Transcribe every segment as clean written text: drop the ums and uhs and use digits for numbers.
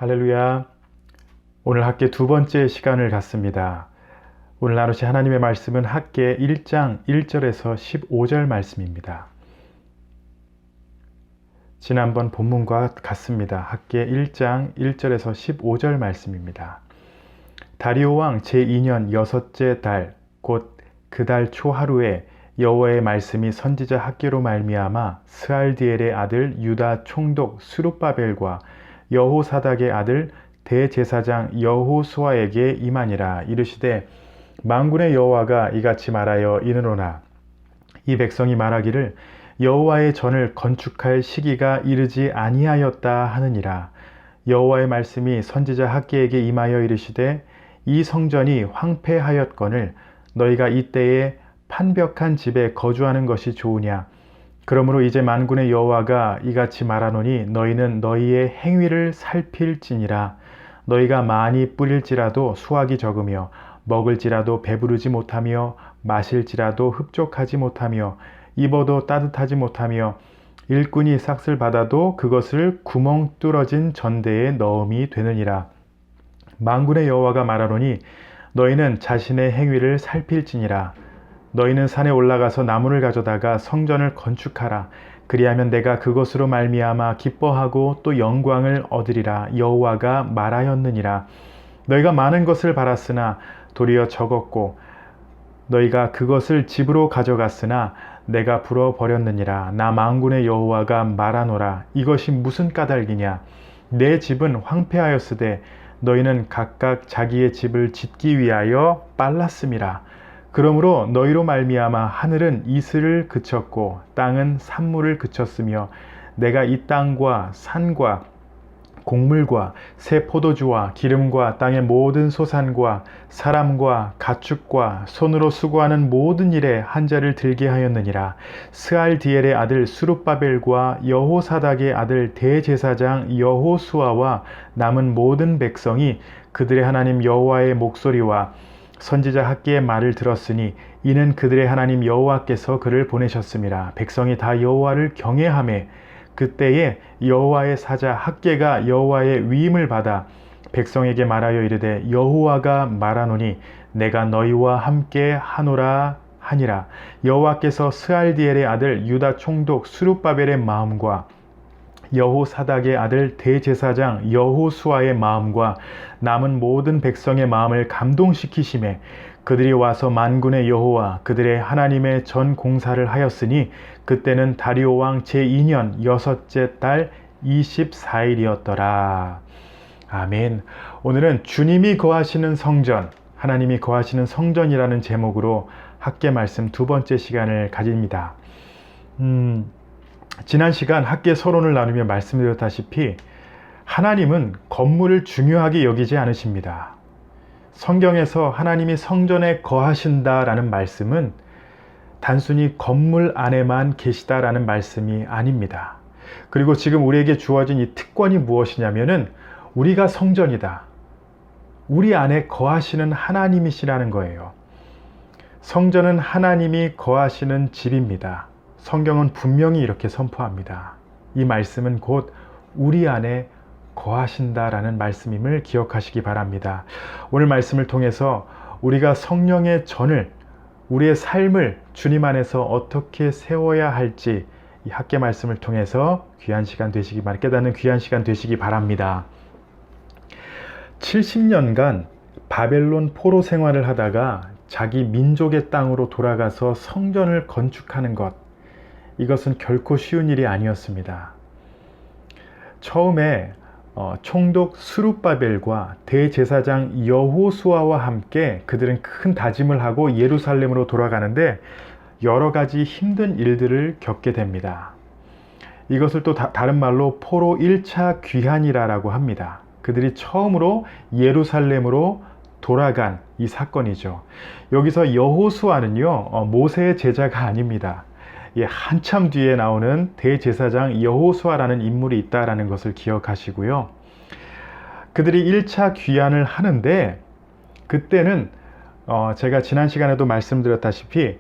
할렐루야. 오늘 학계 두 번째 시간을 갖습니다. 오늘 나누실 하나님의 말씀은 학계 1장 1절에서 15절 말씀입니다. 지난번 본문과 같습니다. 학계 1장 1절에서 15절 말씀입니다. 다리오 왕 제2년 여섯째 달 곧 그 달 초하루에 여호와의 말씀이 선지자 학계로 말미암아 스알디엘의 아들 유다 총독 스룹바벨과 여호사닥의 아들 대제사장 여호수아에게 임하니라. 이르시되 만군의 여호와가 이같이 말하여 이르노라. 이 백성이 말하기를 여호와의 전을 건축할 시기가 이르지 아니하였다 하느니라. 여호와의 말씀이 선지자 학계에게 임하여 이르시되 이 성전이 황폐하였거늘 너희가 이때에 판벽한 집에 거주하는 것이 좋으냐. 그러므로 이제 만군의 여호와가 이같이 말하노니 너희는 너희의 행위를 살필지니라. 너희가 많이 뿌릴지라도 수확이 적으며 먹을지라도 배부르지 못하며 마실지라도 흡족하지 못하며 입어도 따뜻하지 못하며 일꾼이 삭슬 받아도 그것을 구멍 뚫어진 전대에 넣음이 되느니라. 만군의 여호와가 말하노니 너희는 자신의 행위를 살필지니라. 너희는 산에 올라가서 나무를 가져다가 성전을 건축하라. 그리하면 내가 그것으로 말미암아 기뻐하고 또 영광을 얻으리라. 여호와가 말하였느니라. 너희가 많은 것을 바랐으나 도리어 적었고 너희가 그것을 집으로 가져갔으나 내가 불어버렸느니라. 나 만군의 여호와가 말하노라. 이것이 무슨 까닭이냐. 내 집은 황폐하였으되 너희는 각각 자기의 집을 짓기 위하여 빨랐음이라. 그러므로 너희로 말미암아 하늘은 이슬을 그쳤고 땅은 산물을 그쳤으며 내가 이 땅과 산과 곡물과 새 포도주와 기름과 땅의 모든 소산과 사람과 가축과 손으로 수고하는 모든 일에 한자를 들게 하였느니라. 스알디엘의 아들 스룹바벨과 여호사닥의 아들 대제사장 여호수아와 남은 모든 백성이 그들의 하나님 여호와의 목소리와 선지자 학계의 말을 들었으니 이는 그들의 하나님 여호와께서 그를 보내셨음이라. 백성이 다 여호와를 경외하매 그때에 여호와의 사자 학계가 여호와의 위임을 받아 백성에게 말하여 이르되 여호와가 말하노니 내가 너희와 함께 하노라 하니라. 여호와께서 스알디엘의 아들 유다 총독 스룹바벨의 마음과 여호사닥의 아들 대제사장 여호수아의 마음과 남은 모든 백성의 마음을 감동시키심에 그들이 와서 만군의 여호와 그들의 하나님의 전 공사를 하였으니 그때는 다리오 왕 제2년 여섯째 달 24일이었더라. 아멘. 오늘은 주님이 거하시는 성전, 하나님이 거하시는 성전이라는 제목으로 학계 말씀 두 번째 시간을 가집니다. 지난 시간 학계 서론을 나누며 말씀드렸다시피 하나님은 건물을 중요하게 여기지 않으십니다. 성경에서 하나님이 성전에 거하신다라는 말씀은 단순히 건물 안에만 계시다라는 말씀이 아닙니다. 그리고 지금 우리에게 주어진 이 특권이 무엇이냐면은 우리가 성전이다. 우리 안에 거하시는 하나님이시라는 거예요. 성전은 하나님이 거하시는 집입니다. 성경은 분명히 이렇게 선포합니다. 이 말씀은 곧 우리 안에 거하신다라는 말씀임을 기억하시기 바랍니다. 오늘 말씀을 통해서 우리가 성령의 전을, 우리의 삶을 주님 안에서 어떻게 세워야 할지 이 학계 말씀을 통해서 깨닫는 귀한 시간 되시기 바랍니다. 70년간 바벨론 포로 생활을 하다가 자기 민족의 땅으로 돌아가서 성전을 건축하는 것, 이것은 결코 쉬운 일이 아니었습니다. 처음에 총독 스룹바벨과 대제사장 여호수아와 함께 그들은 큰 다짐을 하고 예루살렘으로 돌아가는데 여러 가지 힘든 일들을 겪게 됩니다. 이것을 또 다른 말로 포로 1차 귀환이라고 합니다. 그들이 처음으로 예루살렘으로 돌아간 이 사건이죠. 여기서 여호수아는요, 모세의 제자가 아닙니다. 한참 뒤에 나오는 대제사장 여호수아라는 인물이 있다는 것을 기억하시고요. 그들이 1차 귀환을 하는데 그때는 제가 지난 시간에도 말씀드렸다시피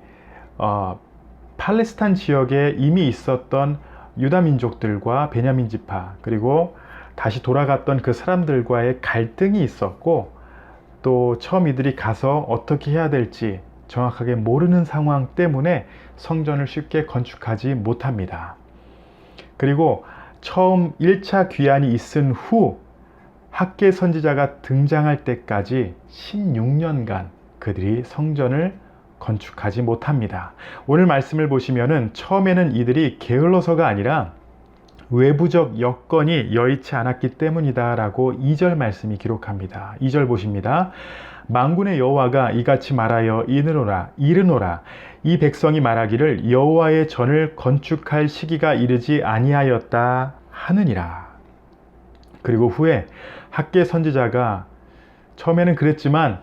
팔레스타인 지역에 이미 있었던 유다 민족들과 베냐민 지파 그리고 다시 돌아갔던 그 사람들과의 갈등이 있었고, 또 처음 이들이 가서 어떻게 해야 될지 정확하게 모르는 상황 때문에 성전을 쉽게 건축하지 못합니다. 그리고 처음 1차 귀환이 있은 후 학개 선지자가 등장할 때까지 16년간 그들이 성전을 건축하지 못합니다. 오늘 말씀을 보시면은 처음에는 이들이 게을러서가 아니라 외부적 여건이 여의치 않았기 때문이다 라고 2절 말씀이 기록합니다. 2절 보십니다. 만군의 여호와가 이같이 말하여 이르노라 이 백성이 말하기를 여호와의 전을 건축할 시기가 이르지 아니하였다 하느니라. 그리고 후에 학개 선지자가 처음에는 그랬지만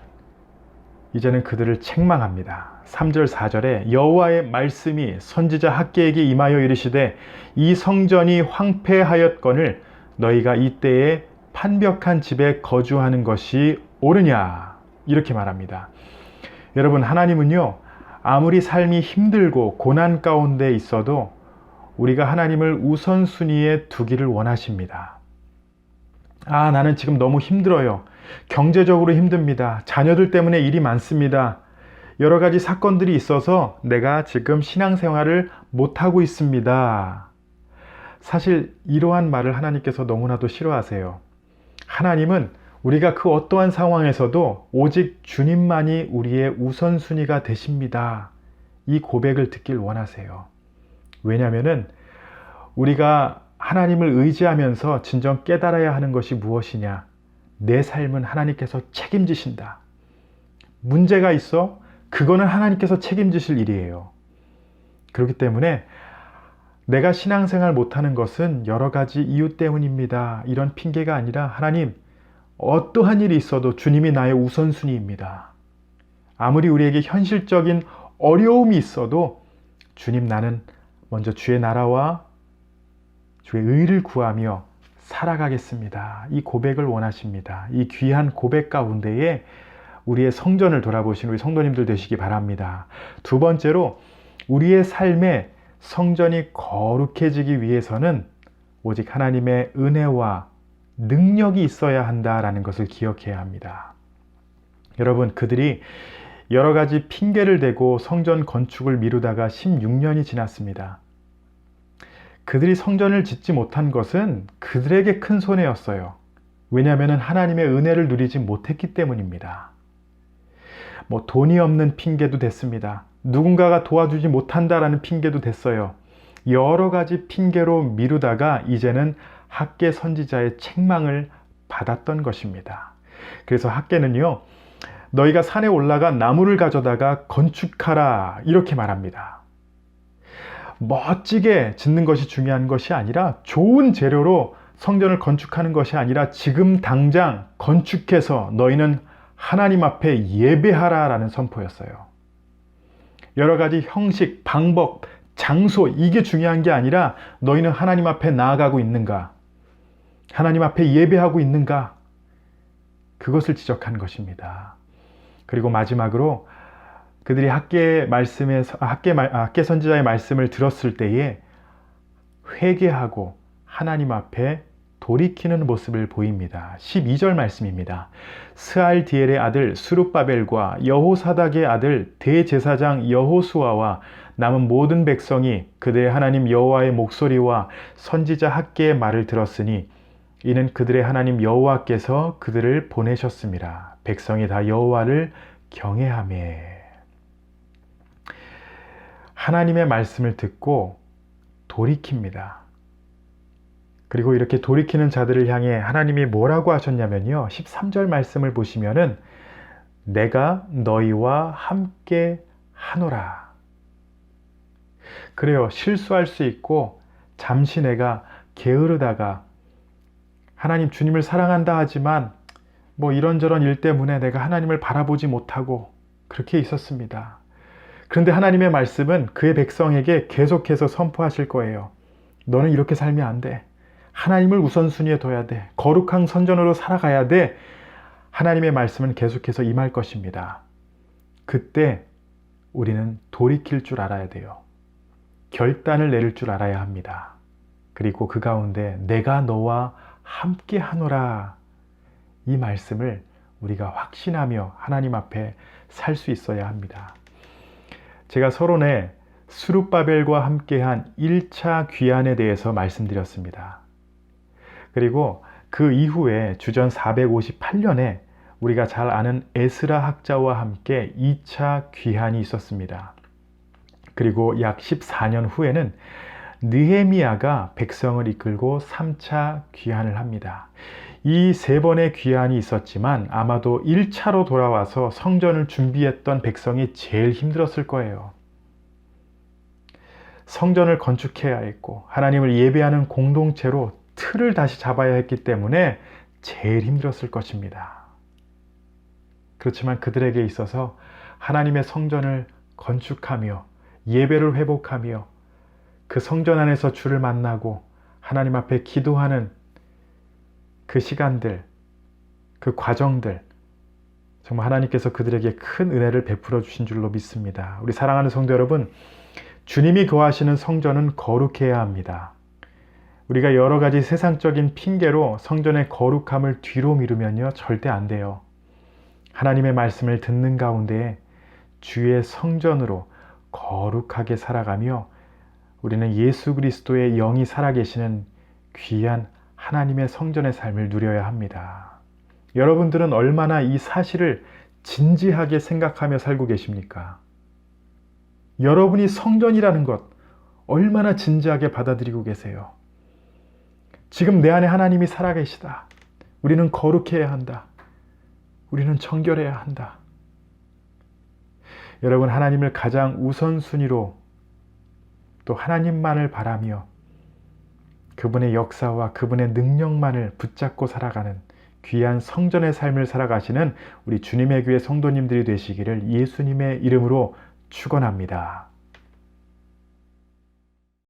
이제는 그들을 책망합니다. 3절 4절에 여호와의 말씀이 선지자 학개에게 임하여 이르시되 이 성전이 황폐하였거늘 너희가 이때에 판벽한 집에 거주하는 것이 옳으냐, 이렇게 말합니다. 여러분, 하나님은요, 아무리 삶이 힘들고 고난 가운데 있어도 우리가 하나님을 우선순위에 두기를 원하십니다. 나는 지금 너무 힘들어요. 경제적으로 힘듭니다. 자녀들 때문에 일이 많습니다. 여러 가지 사건들이 있어서 내가 지금 신앙생활을 못하고 있습니다. 사실 이러한 말을 하나님께서 너무나도 싫어하세요. 하나님은 우리가 그 어떠한 상황에서도 오직 주님만이 우리의 우선순위가 되십니다. 이 고백을 듣길 원하세요. 왜냐하면 우리가 하나님을 의지하면서 진정 깨달아야 하는 것이 무엇이냐? 내 삶은 하나님께서 책임지신다. 문제가 있어? 그거는 하나님께서 책임지실 일이에요. 그렇기 때문에 내가 신앙생활 못하는 것은 여러 가지 이유 때문입니다. 이런 핑계가 아니라 하나님, 어떠한 일이 있어도 주님이 나의 우선순위입니다. 아무리 우리에게 현실적인 어려움이 있어도 주님, 나는 먼저 주의 나라와 주의 의를 구하며 살아가겠습니다. 이 고백을 원하십니다. 이 귀한 고백 가운데에 우리의 성전을 돌아보시는 우리 성도님들 되시기 바랍니다. 두 번째로, 우리의 삶에 성전이 거룩해지기 위해서는 오직 하나님의 은혜와 능력이 있어야 한다라는 것을 기억해야 합니다. 여러분, 그들이 여러 가지 핑계를 대고 성전 건축을 미루다가 16년이 지났습니다. 그들이 성전을 짓지 못한 것은 그들에게 큰 손해였어요. 왜냐하면 하나님의 은혜를 누리지 못했기 때문입니다. 돈이 없는 핑계도 됐습니다. 누군가가 도와주지 못한다라는 핑계도 됐어요. 여러 가지 핑계로 미루다가 이제는 학개 선지자의 책망을 받았던 것입니다. 그래서 학개는요, 너희가 산에 올라가 나무를 가져다가 건축하라, 이렇게 말합니다. 멋지게 짓는 것이 중요한 것이 아니라, 좋은 재료로 성전을 건축하는 것이 아니라 지금 당장 건축해서 너희는 하나님 앞에 예배하라 라는 선포였어요. 여러 가지 형식, 방법, 장소, 이게 중요한 게 아니라 너희는 하나님 앞에 나아가고 있는가? 하나님 앞에 예배하고 있는가? 그것을 지적한 것입니다. 그리고 마지막으로 그들이 학개 선지자의 말씀을 들었을 때에 회개하고 하나님 앞에 돌이키는 모습을 보입니다. 12절 말씀입니다. 스알디엘의 아들 스룹바벨과 여호사닥의 아들 대제사장 여호수아와 남은 모든 백성이 그들의 하나님 여호와의 목소리와 선지자 학개의 말을 들었으니 이는 그들의 하나님 여호와께서 그들을 보내셨습니다. 백성이 다 여호와를 경외하매. 하나님의 말씀을 듣고 돌이킵니다. 그리고 이렇게 돌이키는 자들을 향해 하나님이 뭐라고 하셨냐면요, 13절 말씀을 보시면은 내가 너희와 함께 하노라. 그래요, 실수할 수 있고 잠시 내가 게으르다가 하나님, 주님을 사랑한다 하지만 이런저런 일 때문에 내가 하나님을 바라보지 못하고 그렇게 있었습니다. 그런데 하나님의 말씀은 그의 백성에게 계속해서 선포하실 거예요. 너는 이렇게 살면 안 돼. 하나님을 우선순위에 둬야 돼. 거룩한 선전으로 살아가야 돼. 하나님의 말씀은 계속해서 임할 것입니다. 그때 우리는 돌이킬 줄 알아야 돼요. 결단을 내릴 줄 알아야 합니다. 그리고 그 가운데 내가 너와 함께 하노라. 이 말씀을 우리가 확신하며 하나님 앞에 살 수 있어야 합니다. 제가 서론에 스룹바벨과 함께한 1차 귀환에 대해서 말씀드렸습니다. 그리고 그 이후에 주전 458년에 우리가 잘 아는 에스라 학자와 함께 2차 귀환이 있었습니다. 그리고 약 14년 후에는 느헤미야가 백성을 이끌고 3차 귀환을 합니다. 이 세 번의 귀환이 있었지만 아마도 1차로 돌아와서 성전을 준비했던 백성이 제일 힘들었을 거예요. 성전을 건축해야 했고 하나님을 예배하는 공동체로 틀을 다시 잡아야 했기 때문에 제일 힘들었을 것입니다. 그렇지만 그들에게 있어서 하나님의 성전을 건축하며 예배를 회복하며 그 성전 안에서 주를 만나고 하나님 앞에 기도하는 그 시간들, 그 과정들, 정말 하나님께서 그들에게 큰 은혜를 베풀어 주신 줄로 믿습니다. 우리 사랑하는 성도 여러분, 주님이 거하시는 성전은 거룩해야 합니다. 우리가 여러 가지 세상적인 핑계로 성전의 거룩함을 뒤로 미루면요, 절대 안 돼요. 하나님의 말씀을 듣는 가운데 주의 성전으로 거룩하게 살아가며 우리는 예수 그리스도의 영이 살아계시는 귀한 하나님의 성전의 삶을 누려야 합니다. 여러분들은 얼마나 이 사실을 진지하게 생각하며 살고 계십니까? 여러분이 성전이라는 것 얼마나 진지하게 받아들이고 계세요? 지금 내 안에 하나님이 살아계시다. 우리는 거룩해야 한다. 우리는 정결해야 한다. 여러분, 하나님을 가장 우선순위로 또 하나님만을 바라며 그분의 역사와 그분의 능력만을 붙잡고 살아가는 귀한 성전의 삶을 살아가시는 우리 주님의 교회 성도님들이 되시기를 예수님의 이름으로 축원합니다.